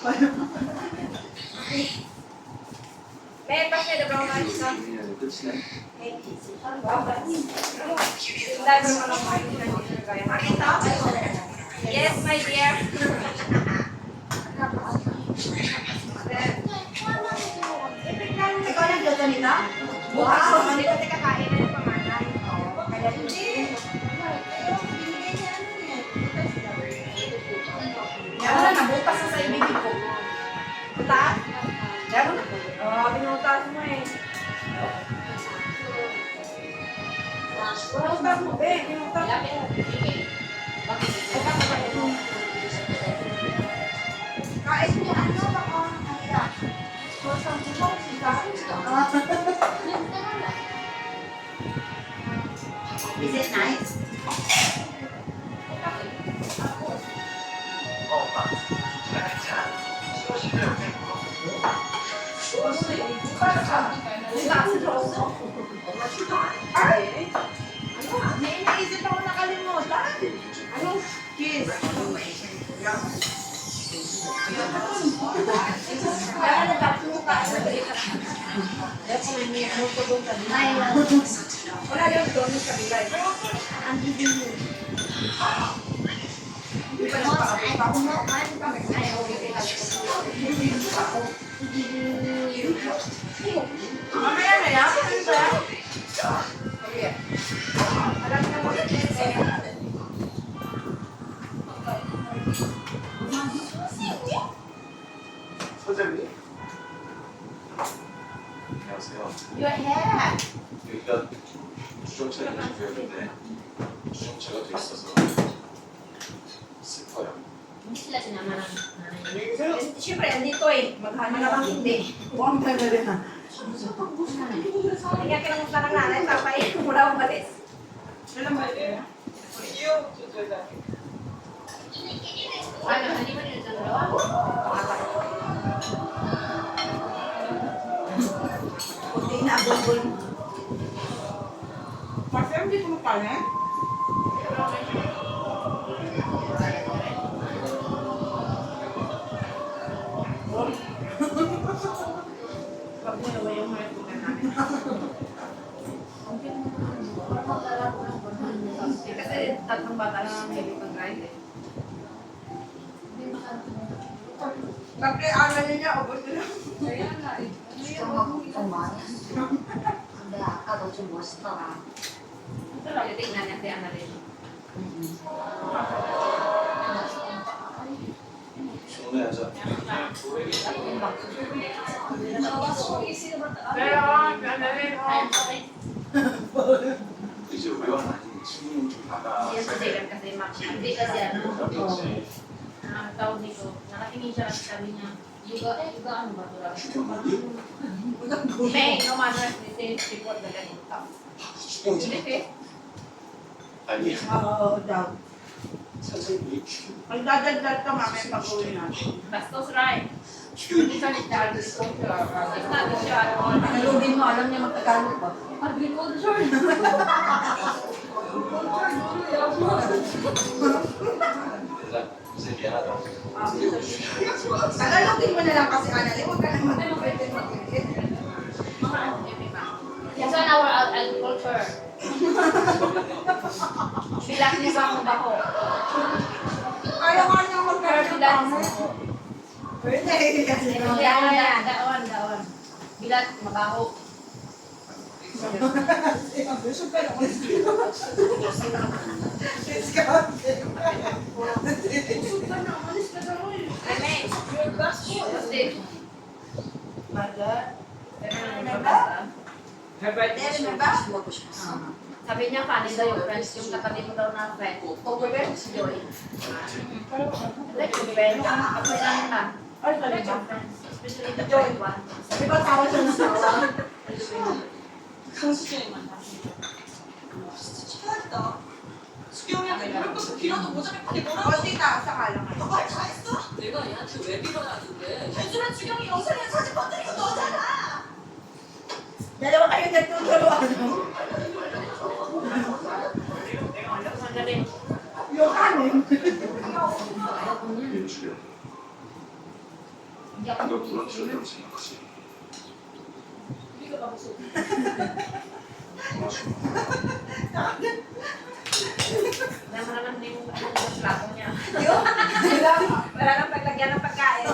May pas niya, daw na isa. Yes, my dear. Ikaw nagluto nito? Bukas ko, hindi kasi kakain na yung panganay. Kaya hindi. Meron na, bukas na sa ibigin ko. Butas? Meron na. Binutas mo eh. Binutas mo, be. Binutas mo. Kain mo, ano, baka nakaya. Sosang bukaw, sila. Is it nice? Ay! Ano? May naisip ako nakalimutan. Anong kiss? Wala yung doon sa bilay. Ang bibili. Hindi pa nagpapakita. Mamaya na yan. Ano ba yan? Sige. Alam niya mo yung 사장님? 안녕하세요. Your hair. 여기가 주정차를 구역인데 주정차가 돼 있어서 슬퍼요. Hindi sila sinama ng nanay niya. Siyempre, andito eh. Maghanap namang hindi. Huwag ka na rin ha. Kaya kinamusta ng nanay, papay, mula umalis. Ano, hindi ba nila dalawa? Kunti na bulbul. Kasi hindi ko makain. Pag nilawa yung mga tugan namin. Kasi tatlong bata lang ang hindi pag-ride eh. Kasi ano niya, ubos nila. Hindi, 아까도 좀 멋있더라. Ito lang, tingnan niya si Annalyn. 주문해야죠. Pero, Annalyn, 이제 우리와 친구는 좀 나가. Yes, kasi Hindi kasi ano, 그렇지. ang tawag nito, nakatingin siya kasi sabi niya, yuga ano ba ito? 주경이? May, no matter if they say report na ganito. 주경이? Hindi, 아니 Oo daw. 선생님이 주경. Magdadagdag ka mamaya pag-uwi natin. bastos, right? 주경이 Isa ni Dad, it's not the shot. Tagalogin mo, alam niya magtagalog ba? Agriculture. 얘들아 선생님 미안하다. Tagalogin mo na lang kasi Annalyn, huwag ka nang mag-pretend mag-edit. Mga ano niya, di ba? Yes, on our agriculture. Bilang niya ba ang bako? Ayaw nga niya magkakaroon kami. Birthday kasi. Daon. Bilat, mabaho. Gusto ka lang. Ay, may. Kasi, Margaret. her birthday, Remember? sabi niya, funny daw yung friends, yung katabi mo daw na friend. October, si Joy. Like, yung friend, ako lang na. Ay, Like, talaga. yung friends, especially the joy one. Di ba tawa siya ng tawa? 수경이한테 이럴 것도 빌어도 모자랄게 뭐라고. Konti taas sa kalang. 너가 다 했어? 내가 얘한테 왜 빌어놨는데? 요즘에 주경이 영상에 사진 번들인 거 너잖아. Dalawa kayo nagtuturuan. Magaling. Yung kanin. 주경. Hindi ako 널 불안치한다고 생각하지. Hindi ka kabusog. 고마워. Alam mo naman yung plato niya. Yun. Wala nang paglagyan ng pagkain.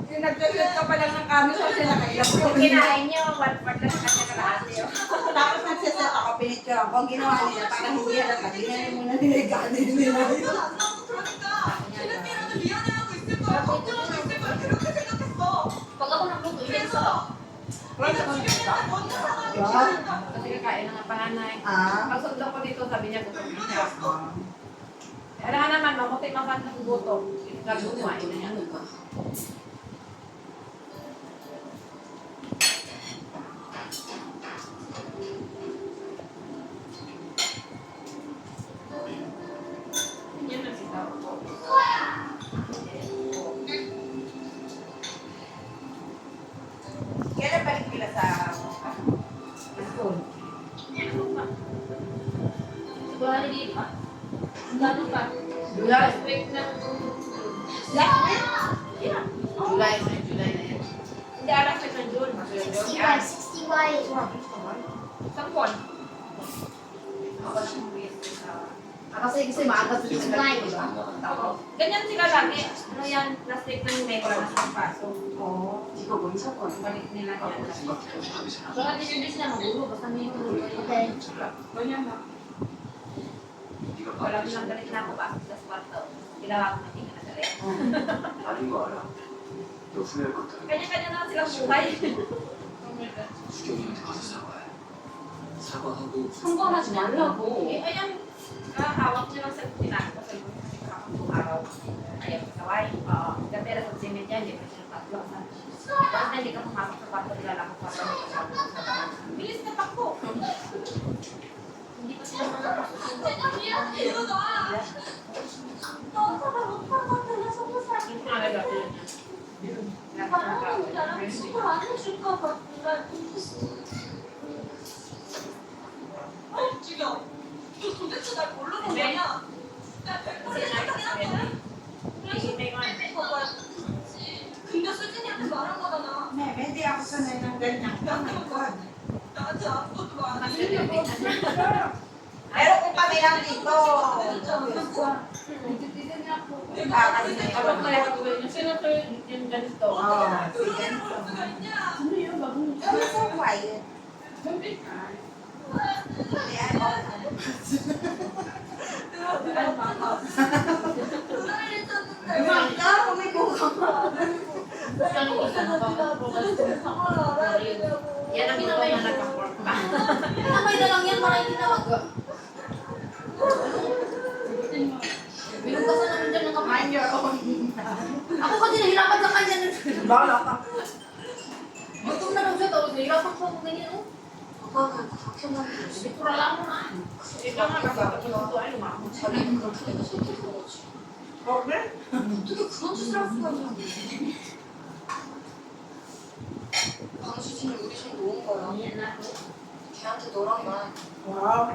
Yung nagdagdag ka pa lang ng kami so sila kayo. Yung kinain niyo, one part lang sa kanya kalahati. Tapos nagsaset ako, pinicture ako. Ang ginawa nila, parang hindi halata. Tingnan muna nila yung kanin nila. 그러니까 걔네들한테 미안해하고 있을 거야. 걱정하고 있을 거야. 그렇게 생각했어. Pag ako nagluto, hindi ko sarap. 근데 주변에서 먼저 사과하기 Wow. 싫으니까. Kasi kakain ng panganay. Ah. Pagsundo ko dito, sabi niya gutom na siya. Kaya nga naman, mamuti makan ng gutom. Kagumain na niya. Yan ang sitaw ko. Kailan balik nila sa school? Siguro hindi pa. Lalo pa. July. Last week ng... Last week? Yeah. July na yan. Hindi, alas na ng June. June yan. 65. Isang buwan. Kasi maaga sa July. Ganyan sila lagi. Ano yan, last week ng May, wala na silang pasok. Oo. 네가 뭔 상관? Balik nila yan. 아무리 생각해도 답이잖아. Baka hindi sila magulo. Basta may Okay. Ganyan na. 네가 Wala 말했지. nilang galit na ako pasok sa kwarto. Ginawa ko na tingin na galit. 아닌 거 알아. 너 후회할 것 같아. Kanya-kanya na silang buhay. 수경이한테 가서 사과해. 사과하고 성공하지 말라고. Eh, ayan, hawak niya lang sa tinako sa mga kasi kakapong araw. Ayaw sa saway. Gabera sa cement yan, hindi pa siya tatlo. Tapos na hindi ka pumasok sa kwarto, nilalako pa sa bilis na takbo. Hindi pa sila makapasok. 이러다. 너가 못한 건데 나 속을 살. Yung pinagagawa niya. 바람은 나랑 축구 안 해줄까 봐. 죽여. 너 도대체 날 뭘로 본 거냐? 나 별꼴을 생각하긴 하거든. 근데 수진이한테 말한 거잖아. Meme, hindi ako sanay ng ganyan. 나한테 아무것도 안 해. Pero kung kami lang dito, Kapag kaya ko yun, sino to yung ganito? 그런 수가 있냐? you're so quiet. 그날 있었는데. Ikaw, kumibuka ka. Basta yung isa na baka Yan ang ginawa yung nagka-work pa. Kamay na lang yan, para hindi na mag... Binugasan namin dyan ng kamay. Mind your own. Ako kasi nahirapan sa kanya. Bala ka. Gutom na lang siya, tapos nahirapan ko kung ganyan. Oh. Bitura lang mo na. Ikaw nga kasi kapag ito ay lumamot. 자기는 그렇게 내가 선택한 거지. Oh, k래? 어떻게 그런 짓을 할 수가 있냐? 방수진이 우리 집 놓은 거야. Yan na. 걔한테 너랑 나. Wow.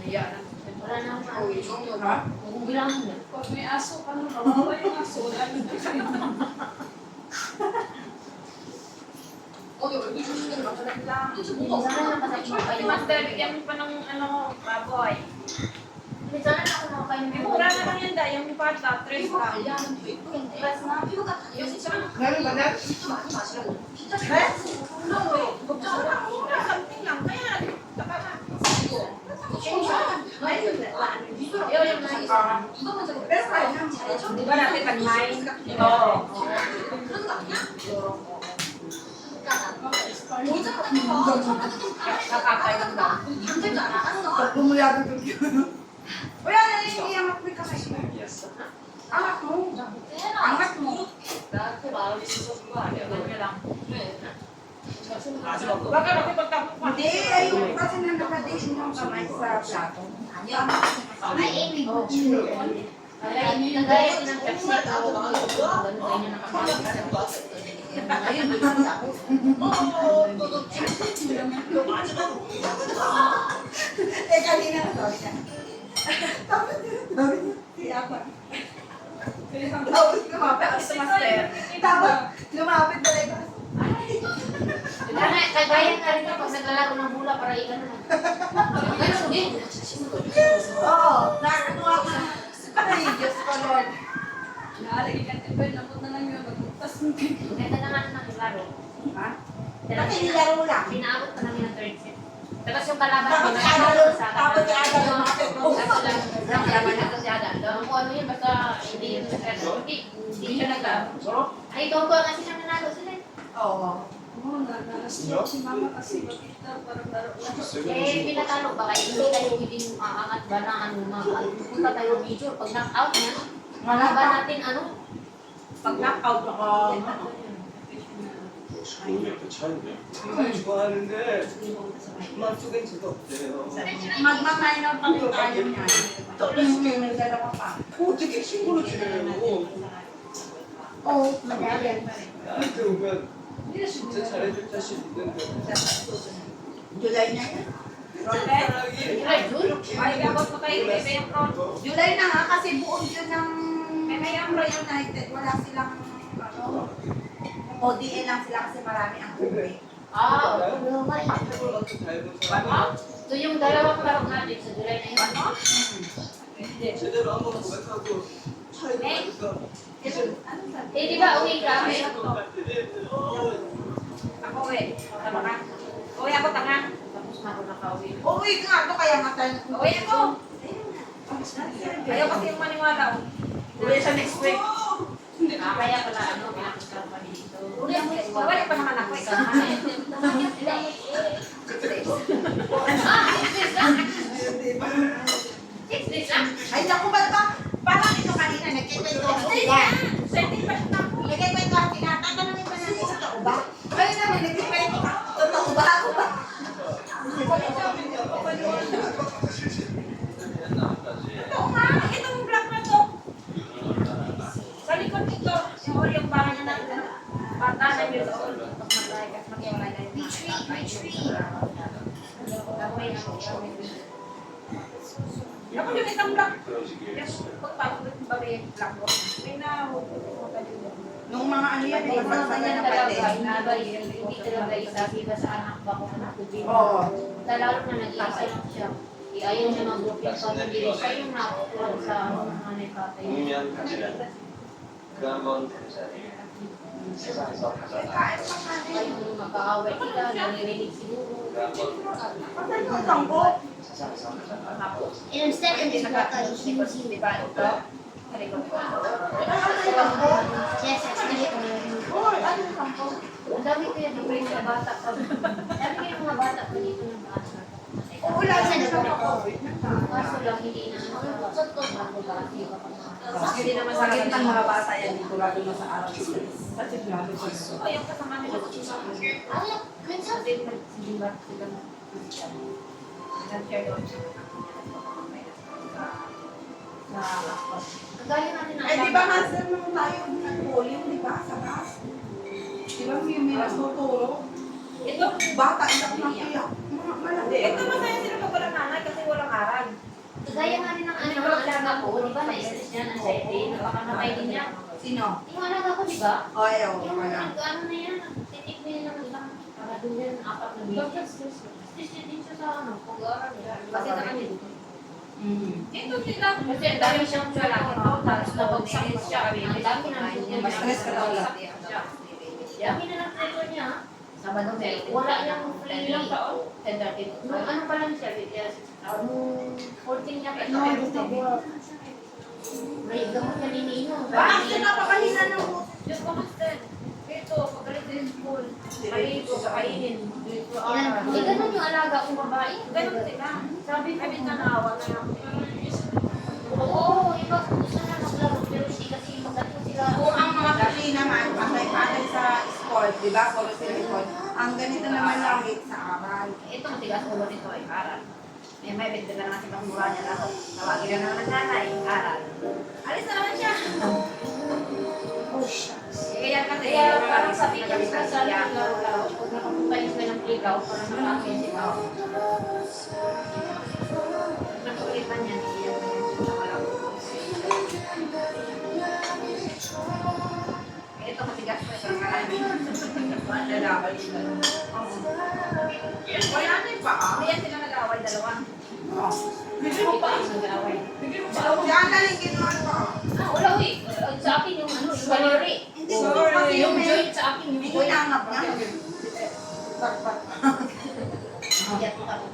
Yan na. Wala na akong 이 정도야. Ha? Magubilangan mo. Pag may aso ka nung kawawa yung aso, lalo na kayo. 어디 얼굴 조심해서 나타났다. 도대체 Hindi 뭐가 sana 없어? nakasakit Ay, master, bigyan mo pa ng ano, baboy. Hindi sana nakakain May mura na lang yan dahil yung pata, 3 피부 lang. 관리하면 더 예쁘겠네. 피부가 단려지지만 Meron ba na? 술 많이 마시라고. 진짜 K래? 걱정하지 마. Something lang, kaya saka na. Ayaw yung 나이 이거 먼저 Pero kaya na. 잘해줘. Di ba natin pag may? Oo. 그런 거 아니야? 모자 같은 거 Nakakailan daw. 잠들 줄 알아? Pag bumulado ko yun. Wala na yung iyangat mo kasi. Anak mo. Anak mo. 나한테 마음이 있어서 그거 아니야. Ganyan lang. 왜? Baka makipagtapos pa. Hindi, ayun kasi na nakadiin yung kamay sa plato. 아니야. Ay, Amy, Oh. Nagaya ng Pepsi. Ako baka ganun kayo niya nakakain. Ngayon, Eh, kanina na sabi niya. Tapos sabi niya, siya pa. Tapos kumapit Tapos si master. Tapos, Lumapit talaga. Kagaya nga rin pag naglalaro ng bola para ikan na. Ganun din. Oo, nakakatuwa ko na. Ay, Diyos ko, Lord. Naalagay ka tayo, napot na lang yun. Magbutas mo kayo. Ganda na nga ng laro. Ha? Bakit nilaro lang? Pinaabot pa namin ng third set. Tapos yung kalaban Tapos si Ada doon, tapos si Ada lumapit mo. Ang kalaban na si Ada. Doon ko ano yun, basta hindi yun hindi siya naglaro. Ay, doon ko kasi siya nanalo sila. Oo. Oo, nalastok si mama kasi makita parang laro lang. Eh, pinatalo ba kayo? Hindi tayo pwedeng aangat ba na ano, punta tayo major. Pag knock-out niya, ba natin ano? Pag knockout ako, 좋은 그 차인데. 좋아하는데 마음속엔 저도 없대요. magmamainaw pa rin tayo niyan. Nagdalawa pa. 어떻게 친구를 줄여요? Oo, madali. 나한테 오면 진짜 잘해줄 자신 있는데 July na yan. 사랑이 July, June? Ay, abot ko kayo, bebe yung front. July na nga kasi buong yun ng Mayamro United. Wala silang ano, ODA lang sila kasi marami ang uwi. Ah, ano ba yun? 친구를 같이 잘 해본 사람 So yung dalawang laro natin sa July na yun, ano? 제대로 한번 고백하고 차이도 나니까 Eh, di ba uwi ka? Ako eh, tama ka. Uwi ako, tanga. Tapos na ako nakauwi. Uwi ka nga to kaya nga tayo. Uwi ako. Ayaw kasi yung maniwala. Uwi sa next week. Kaya pala ano, pinakusap pa dito. Uwi pa naman ako eh. Ah, 6 days lang. 6 days lang. Ay, naku ba ba? Parang ito kanina, nagkikwentuhan sila. Nagkikwentuhan sila. Tatanungin ba natin, totoo ba? Ay, naman, nagkikwento ka. Totoo ba ako ba? Totoo nga, itong vlog na to. Sa likod nito, yung bahay niya na bata na years old. Tapos mag-iwalay na yung Ako yung isang vlog. Yung pagpapagod yung bagay yung vlog ko. May nahuhuhutan yun. Nung mga ano yan, Yung mga ganyan na talaga, pwede. inabay, hindi talaga isabi ba sa anak ba kung anak ko din. Oo. Lalo na nag-iisa lang siya. Ayaw niya mag-group yung family. Siya yung nakukuha sa nanay tatay. 의미한 가치는 그 한 번 되는 자리에 세상에서 가장 Kain pa nga Ayaw rin. nung mag-aaway sila, naririnig siguro. 그 한 번 Patay yung tangko. 세상에서 가장 And instead of just Di ba ito? Sa likod ko. Patay yung tangko. yes, actually, Oy, ano yung tangko? ang dami ko yung mga bata pa. Dami ko yung mga bata pa dito ng bata. Oo, lalo na sa COVID. Kaso lang hindi na ano, bago ba, hindi ba pa Hindi naman sakit ng mga bata yan dito lalo na sa araw. Kasi grabe ko. Ay, yung kasama nila sa chisong. Kasi nagsilimbat sila ng nag-share doon siya. Sa akos. Gaya natin ang Eh, di ba master nung tayo nag-polling, di ba, sa bus? Di ba may natuturo? Ito, Bata, iyak na iyak. Mga malaki. ito masaya sila pag walang nanay kasi walang aral. Gaya nga rin ng ano, ng alaga ko, di ba, na-stress niya, anxiety, napakamatay din niya. Sino? Yung alaga ko, di ba? O, ayaw. Yung Wala. ano na yan, titik na yan ng ilang, para doon yan, 4 na media. Stress din siya sa ano, pag-aaral niya. Kasi sa kanya dito. Ito sila. Kasi ang dami siyang lalaki ito, tapos nabagsak pa siya. Ang dami na niya. Mas stress ka daw lang. Dami na ng pressure niya. Sabado may wala niyang free lang taon. Nung ano pa lang siya, nung 14 niya pa. May gamot niya ninino. Bakit napakahina ng Diyos ko, master. Ito, pagalit din sa school. Maligo, kakainin. Dito, aral. Eh, ganun yung alaga kong babae. Ganun sila. Sabi ko, na naawa na ako. Oo, iba gusto na maglaro, pero hindi kasi magaling sila. Kung ang mga pili naman, patay-patay sa sport, di ba? Puro sila sport. Ang ganito naman lagi sa aral. Ito, matigas ulo nito ay aral. May bigla na naman silang mura niya lang. Tawagin na naman ng nanay, aral. Alis na naman siya. Oh, shucks. Kaya kasi, Kaya parang sabi niya sa sana laro-laro, pag nakapunta yung sila ng playground, parang nakakaya sila. nagkulitan niya, iyan na yan siya sa malabo. Ito matigas pa ito. Nag-away sila. Wala na yung paa. Kaya sila nag-away dalawa. Bigyan mo pa. Nag-away. Yan na yung ginawa ko. Wala, uy. Sa akin yung ano, yung gallery. Hindi ko kasi Yung yung joint sa akin, yung joint. inangap niya. Iyat mo kami.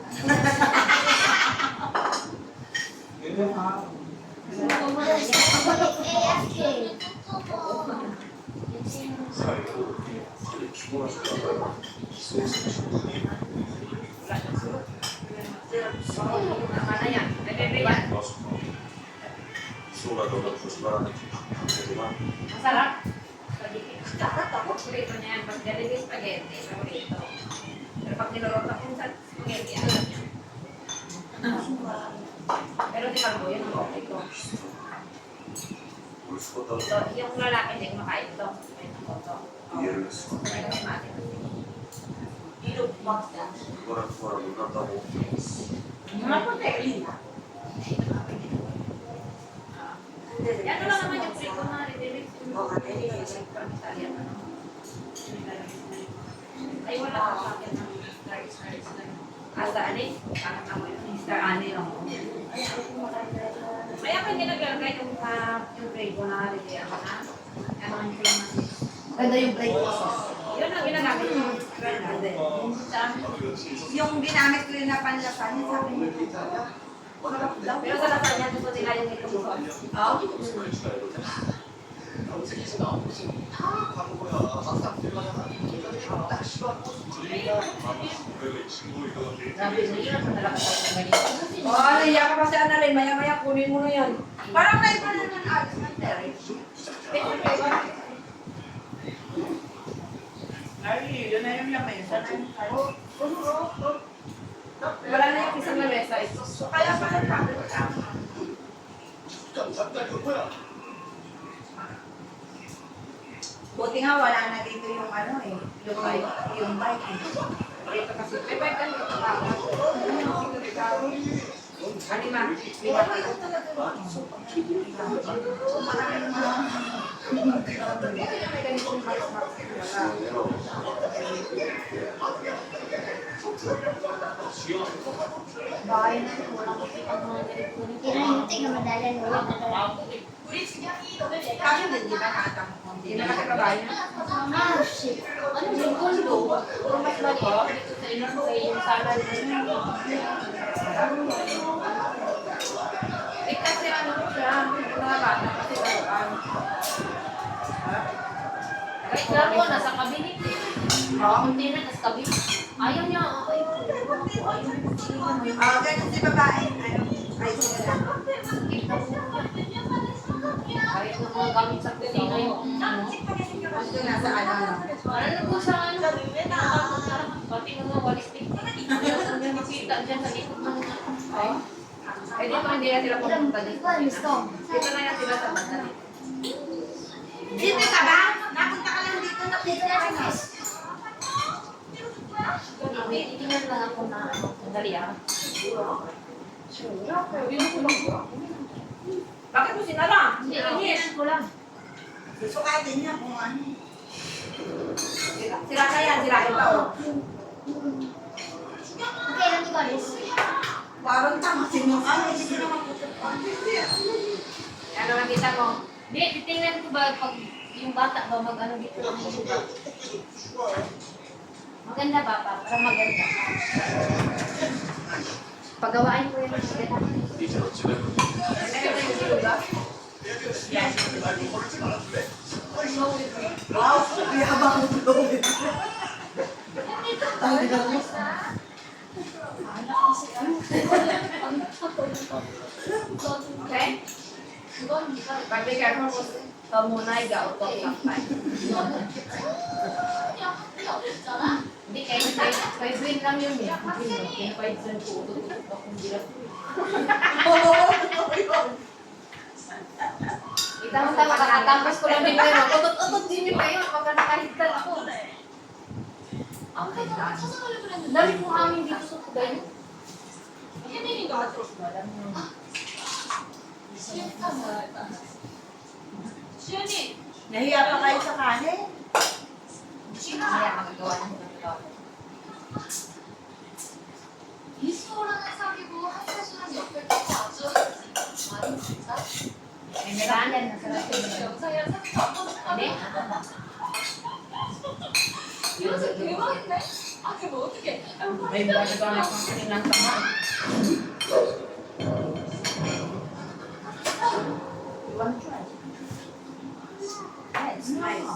Tama na yan. Nag-rewan. Masarap. Spaghetti. Paborito niya yan. Pag galing spaghetti, paborito. Pero pag nilorota kung sa spaghetti, alam niya. Pero di Carbo, yun ang okay ko. Ito, yung lalaki hindi kumakain ito. May nakoto. May nakamati. Mga puti. Yan lang naman yung prito na rin. Ay, wala ka sa akin ng stars. Asa ani? Parang ako yung star ani lang. Kaya ako hindi naglalagay yung prito na rin. Ano ang lang. Ganda yung plate ko. Yun ang ginagamit ko. Yung ginamit ko yung napanlasan, yung sabi niya. Pero sa lasagna, gusto nila yung itong sauce. Oo. Grabe, mahirap na talaga tayo ng ganito. Oh, naiya ka pa si Annalyn. Maya-maya kunin mo na yan. Parang naiba na ng ads ng Terry. Ay, yun na yung lamay. Sana yung Wala na yung isang lamesa. So kaya pa rin sabi ko tama. Buti nga wala na dito yung ano eh. Yung bike eh. Dito kasi. May bike ka dito pa. Anima. Wala na talaga. Maraming mga... May ganitong box. Bahay na, walang kapitag mga ganito. Kinahintay ka madalan mo. Kami din, di ba natang mo? Hindi na kasi babae na. Ah, shit. Ano yung kondo? Pero mas maliit dito sa inyo kaya yung salad. Eh kasi ano siya. Mga bata kasi bataan. Kahit lang ko, nasa kabinet eh. Kunti na, nasa kabinet. Ayaw niya, ayaw mo silihan mo yung Ganun si babae. Ay, sila lang. sakit na po. Kahit yung mga gamit sa kusina yung ano. Ito nasa ano lang. Parang na po sa ano. Pati mga walistik. Ayaw ko niya makita dyan sa likod ng Oh. Eh dito hindi na sila pumunta dito. Dito na yan sila sa banda dito. Dito ka ba? Napunta ka lang dito na dito ka na. Titingnan lang ako na ano. Sandali ah. Bakit mo sinara? Hindi, titingnan ko lang. Susukatin niya kung ano. Sira ka yan, sirain pa oh. Okay, lang ikaw, Liz. Parang tama sinukan. Hindi ko naman putupan. Ano nakita mo? Hindi, titingnan ko ba pag yung bata ba mag-ano dito ang sugat. Maganda ba pa? Para maganda. Pagawain ko yun. Wow, yabang mo blowin. Okay? Pag may careful mo, ito muna i-ga-auto kapay. Hindi, kay Gwen lang yun eh. Kaya kahit saan ko utot akong dirap. Itama-tama, nakatampas ko lang din pero utot-utot din yun kayo pagka nakahigtan ako. Ang ganda. Dami kong hangin dito sa tugay. 시연이 Nahiya pa kayo sa kanin. Kaya magagawa ng mga 이수호라는 사귀고 한 사실은 옆에 두고 아주 많이 진짜 May merandan na sarap yun. 영상이랑 사귀고 한 번도 Hindi? 이거 진짜 대박인데? 아 그럼 어떡해 May magagawa na kung kanilang kamay. You want to try? Yeah, it's nice.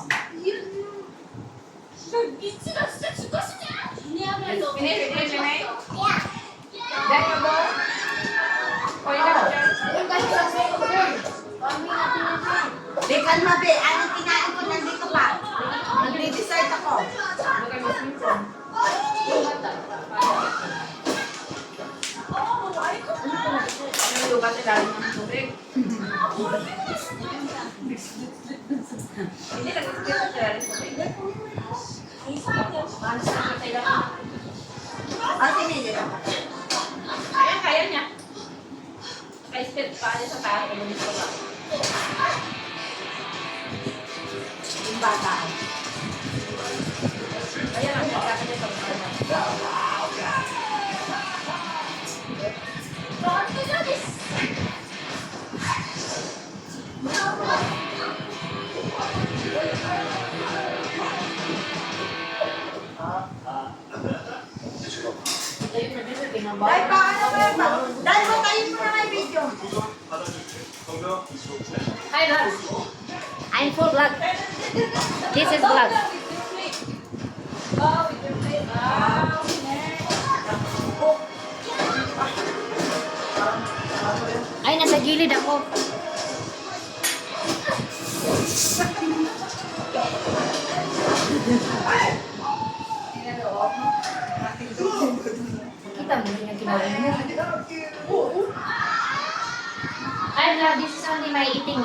미치가 진짜 죽고 싶냐? 이해하면서 Finish, Then you go. O, yun na. Doon kasi sa second. Kami natin na siya. Be, kalma be. Anong kinain ko nandito pa? Nagre-decide ako. Look at this one. Ano yung lubat sa lalim ng tubig? Hindi nag-split sa lalim ng tubig. Paano sa kailangan? Ang sinili ka. Ayan, kaya niya. Naka-split pa niya sa taas. Ilumis ko ba? Yung bata. Ayan ang kaya niya sa mga. Ayun na dito, pinabawal. Dahil paano ba yun? Dahil matayin mo na may video. Hi, Ross. I'm full vlog. This is vlog. Ay, nasa gilid ako. Kita mo rin yung ginawa mo. Ay, vlog, this is only my eating.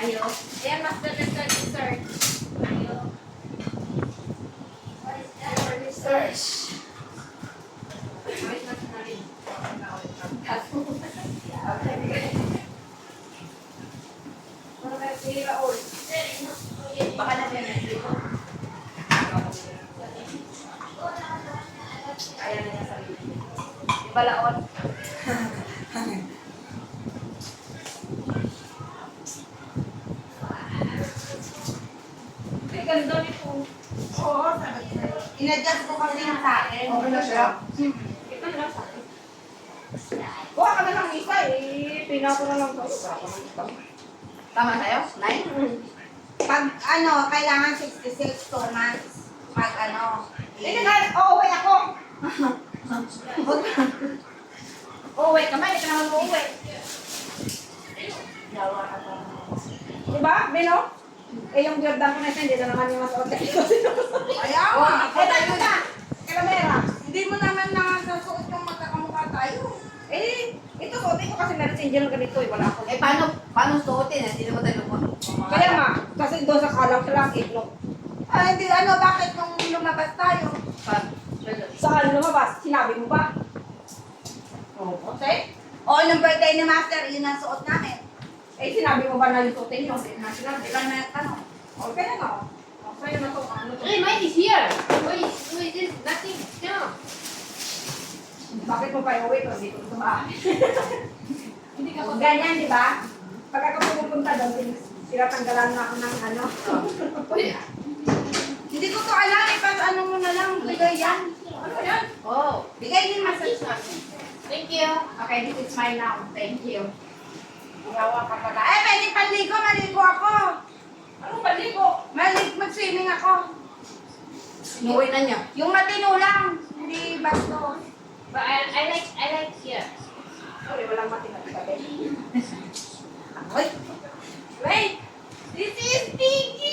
Ayo. Ayan, master dessert. Ayo. Your research. Wait, mas na rin. Baka na din. Kaya na niya sarili. Balaot. Ay, ganda nito. Oo, sabi ko. In-adjust ko kasi yung sa akin. Okay na siya. Ito na lang sa akin. Kuha ka na lang isa eh. Pina ko na lang sa'yo. Tama tayo? 9? Pag ano, kailangan 66 2 months. Pag ano. Hindi na, uuwi ako. Uuwi ka man, hindi ka naman uuwi. Diba, Bino? Eh, yung Jordan ko na ito, hindi na naman yung masuot. Kaya Oh, nga. tayo na. Kalamera. Hindi mo naman nakasuot yung magkakamukha tayo. Eh, ito suotin ko kasi meron si Angel ganito eh. Wala ako. Eh, paano suotin? Hindi naman tayo Kaya nga, kasi doon sa kalang sa langit, no? Ah, hindi, ano, bakit nung lumabas tayo? Saan lumabas? Sinabi mo ba? Oo. Okay? Oo, nung birthday ni Master, yun ang suot namin. Eh, sinabi mo ba na yung suotin nyo? Hindi na sinabi. Hindi ka naman nagtanong. Okay na, no? Sa'yo na to. Ano to? Hey, mine is here. Wait, this nothing. No. Bakit mo pa iuwi ko? Dito sa bahay. hindi ka Ganyan, di ba? Pag ako pumupunta doon, tinatanggalan na ako ng ano. Hindi ko to alam, eh, pag ano mo na lang, bigay yan. Ano yan? Oh, Bigay din massage sa thank you. Okay, this is mine now. Thank you. Gawa ka pala. Eh, pwede panligo, maligo ako. Anong baligo? Mag-swimming ako. Inuwi na niya. Yung matino lang, hindi basto. But I like here. Sorry, walang matinag sa bed. Uy, Wait! This is Tiki!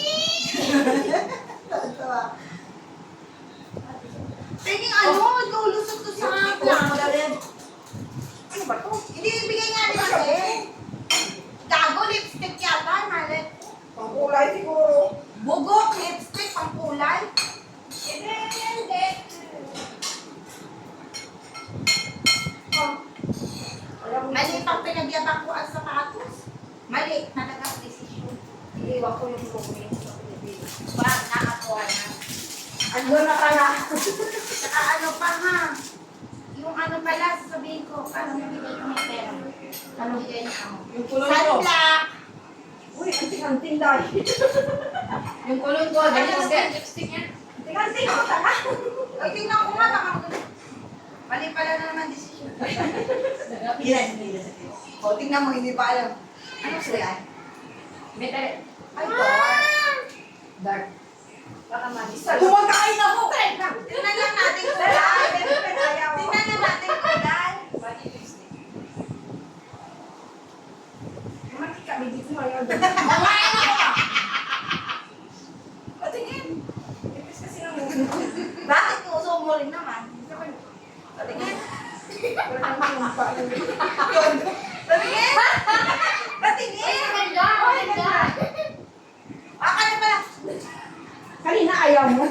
tingin ano, lulusot to sa plan. Ano ba to? Hindi, ibigay nga ni Mali. Gago, lipstick yata, Mali. Pangkulay siguro. Bugok, lipstick, pang kulay. Hindi. Mali pang Iwan ko yung kukunin sa Pilipinas. Ba, nakakuha na. Ano na kaya? Saka ano pa ha? Yung ano pala, sasabihin ko, paano nabigay ko ng pera? Ano bigay niya ako? Yung kulong ko. Sunblock! Uy, anting-anting dahil. Yung kulong ko, dali ko siya. Lipstick yan. Anting-anting ko taka. Ay, tingnan ko nga, baka mali pala na naman decision. Yes, yes. O, tingnan mo, hindi pa alam. Ano sila yan? Metal. Ay, God. Dark. Baka mag-isa. Kumakain ako! Tingnan lang natin kulay. Tingnan lang natin kulay. Mati kami dito ngayon. Kumain ako! Patingin. Ipis kasi ng Bakit uso mo rin naman? Patingin. Walang pa. Patingin! Patingin! Maganda. Aka na pala. Kanina ayaw mo.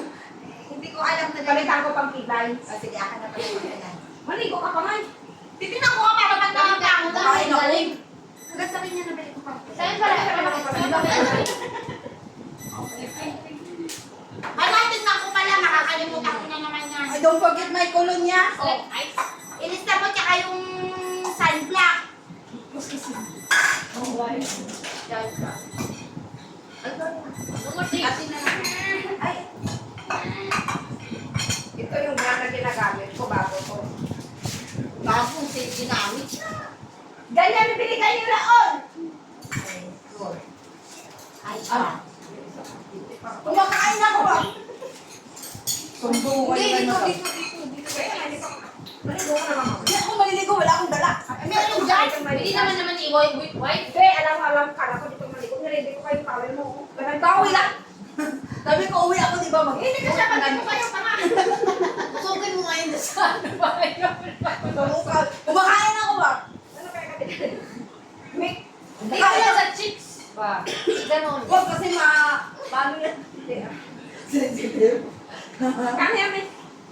Hindi ko alam na Palitan ko pang kilay. Sige, aka na pala. Maligo ka pa man. Titignan ko para matawag ako. Galing, galing. Hanggang sabihin niya nabili ko pa. Saan pala? Tingnan ko pala, makakalimutan ko na naman yan. Ay, don't forget my colonia. Select ice. Ilista mo tsaka yung sunblock. Yan ka. Number 6. Atin na lang. Ay, Ito yung brand na ginagamit ko bago ko. bagong ginamit. Ganyan yung binigay niyo laon. Ay, siya. Kumakain ako ba? Sumbungan Hindi, ka na. dito. Kaya dito. Maligo ka naman. Hindi ako maliligo, wala akong dala. Meron dyan. Hindi naman white. Hindi, alam ka na ko dito maligo. Niready ko kayo towel mo. Ganun ka, uwi lang. Sabi ko, uwi ako, di ba? Hindi ka siya, pagkat mo kayo, tanga. Kusugin mo ngayon sa ano ba? Kumakain ako ba? Ano kaya kapit? Mick. Dito lang sa cheeks. Ba? Ganon. Huwag kasi paano yan? Hindi ah. Sensitive. Kaya Mick.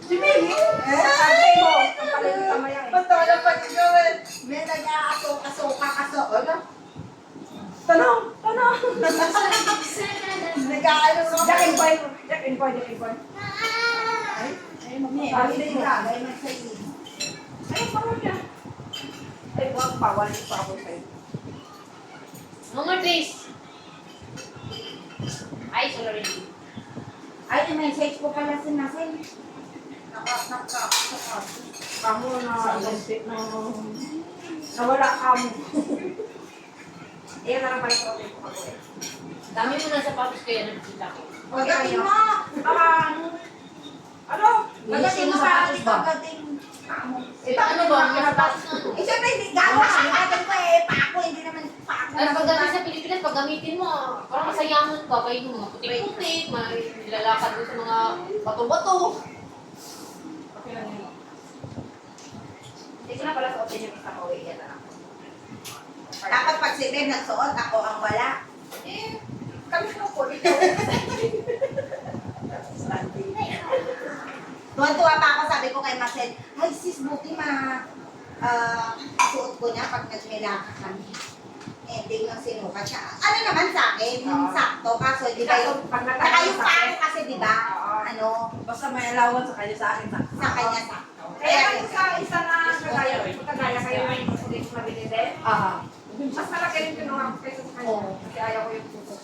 Si Mimi. Sabi mo. Ang pala yung kamaya eh. Ba't wala pa din gawin? May nag-aaso-kaso-ka. Ano? Tanong. Nag-aano ka. Jack and Boy. Ay, mami. Ay, hindi ka. Ay, nagsayin. Ay, parang yan. Ay, huwag bawal yung pa ako sa'yo. Number 3. Ay, sorry. Ay, i-message ko pala si Nasel. Kamu na nawala ka mo. Ayan na lang pala sa hotel ko pag-uwi. Dami mo na sapatos kaya nakikita ko. Pagdating mo. Baka, ano? Pagdating mo para dito. Pagdating. Ito Ano ba? May sapatos na ano? Eh, syempre, hindi gano'n. Pagdating ko eh. Pako, hindi naman pako. At pagdating sa Pilipinas, pag gamitin mo, parang masayangan ka. Kayo yung mga putik-putik, may nilalakad mo sa mga bato-bato. Hindi ko na pala sa hotel yung isang uwi. Yan na lang. Dapat pag si Ben nagsuot, ako ang wala. Eh, kami ko po dito. Tuwan-tuwa pa ako, sabi ko kay Marcel, ay sis, buti suot ko na pag nagmilaka kami. Ending ng sinukat siya. Ano naman sa akin, yung sakto, kaso di ba yung, Pag saka natalo yung sa pako akin, kasi di ba, ano, basta may allowance sa kanya sa akin. sa kanya sakto. Kaya yung sa isa na kagaya kayo may hindi ko mabili din. Mas malaki rin yung ako kaysa sa kanya. Oo. Kasi ayaw ko yung tutok.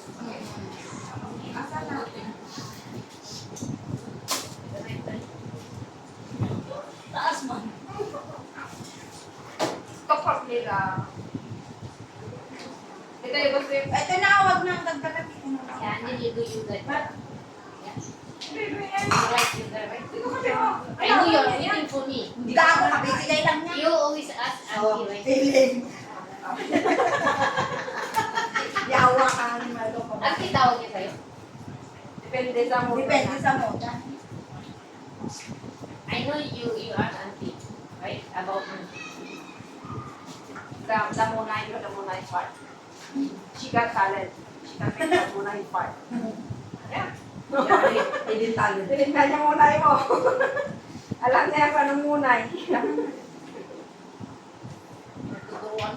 Asa na? Taas man. Stock up nila. Ito yung gusto yung... Ito na, wag nang dagdagan. Yan, you do you good. Baby, yan. Right, you good. Dito kasi ako. I know you're waiting for me. Hindi ka ako kabibigay lang niya. You always ask Oh, auntie, right? feeling. Yawa ka ni Malo ko. Auntie tawag niya sa'yo? Depende sa mood. Depende sa moda. I know you are auntie, right? About me. The Munay part. She got talent. She got the Munay part. Yeah. Hidden talent. Hidden talent yung Munay mo. Alam niya pa ng Munay. Tuturuan.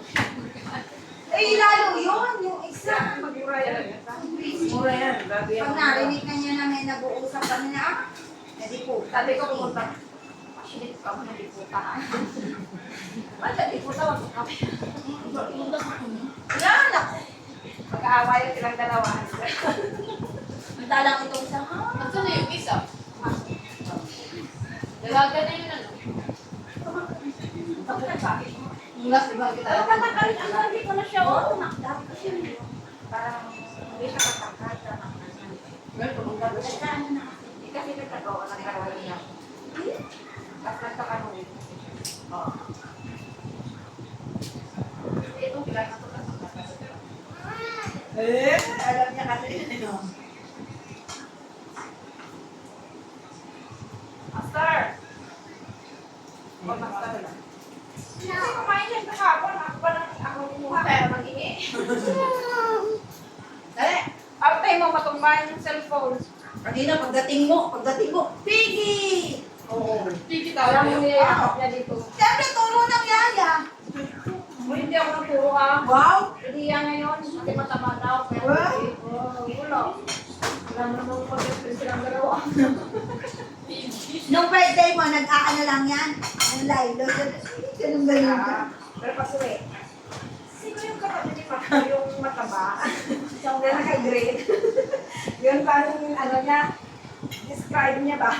Eh, lalo yun. Yung Isa. Mag-mura yan. Crazy. Mura yan. Bago yan. Pag narinig na niya na may nag-uusap kami na, hindi po. Sabi ko pumunta. Actually, ako naliputa. Ba't hindi po tawag ko kami? Wala, naku. Mag-aaway yung silang dalawa. Ang dalang itong isa, ha? Nasaan na yung isa? Dalaga na yun ano? Mas diba kita? Sabi ko na siya, oh, nakdami ko siya. Parang hindi siya katangkad. Ganito, magkakaroon. Nagkaano na. Hindi kasi nagkatawa na nagkatawa niya. Tapos nagkakanong. Oo. Ito, kailangan ko lang sa Alam niya kasi, ano. Master! Master lang. Kasi kumain yan kahapon. Ako pa lang ako kumuha kaya mag-ingi. Dali! After mo matumbahan yung cellphone. Kanina, pagdating mo, Piggy! Oo. Tiki Alam mo tayo. niya niya dito. Siyempre, turo ng yaya. O hindi ako nagturo ka. Wow! Hindi yan ngayon. Kasi matama daw. Kaya Wow. wala. Alam mo naman mag-express silang dalawa. Nung birthday mo, nag-aano lang yan. Ang lilo. Ganun ganun ka. Pero pasuwi. Sino yung kapatid ni Papa? Yung mataba? Yung naka-grade. Yun parang ano niya, describe niya ba?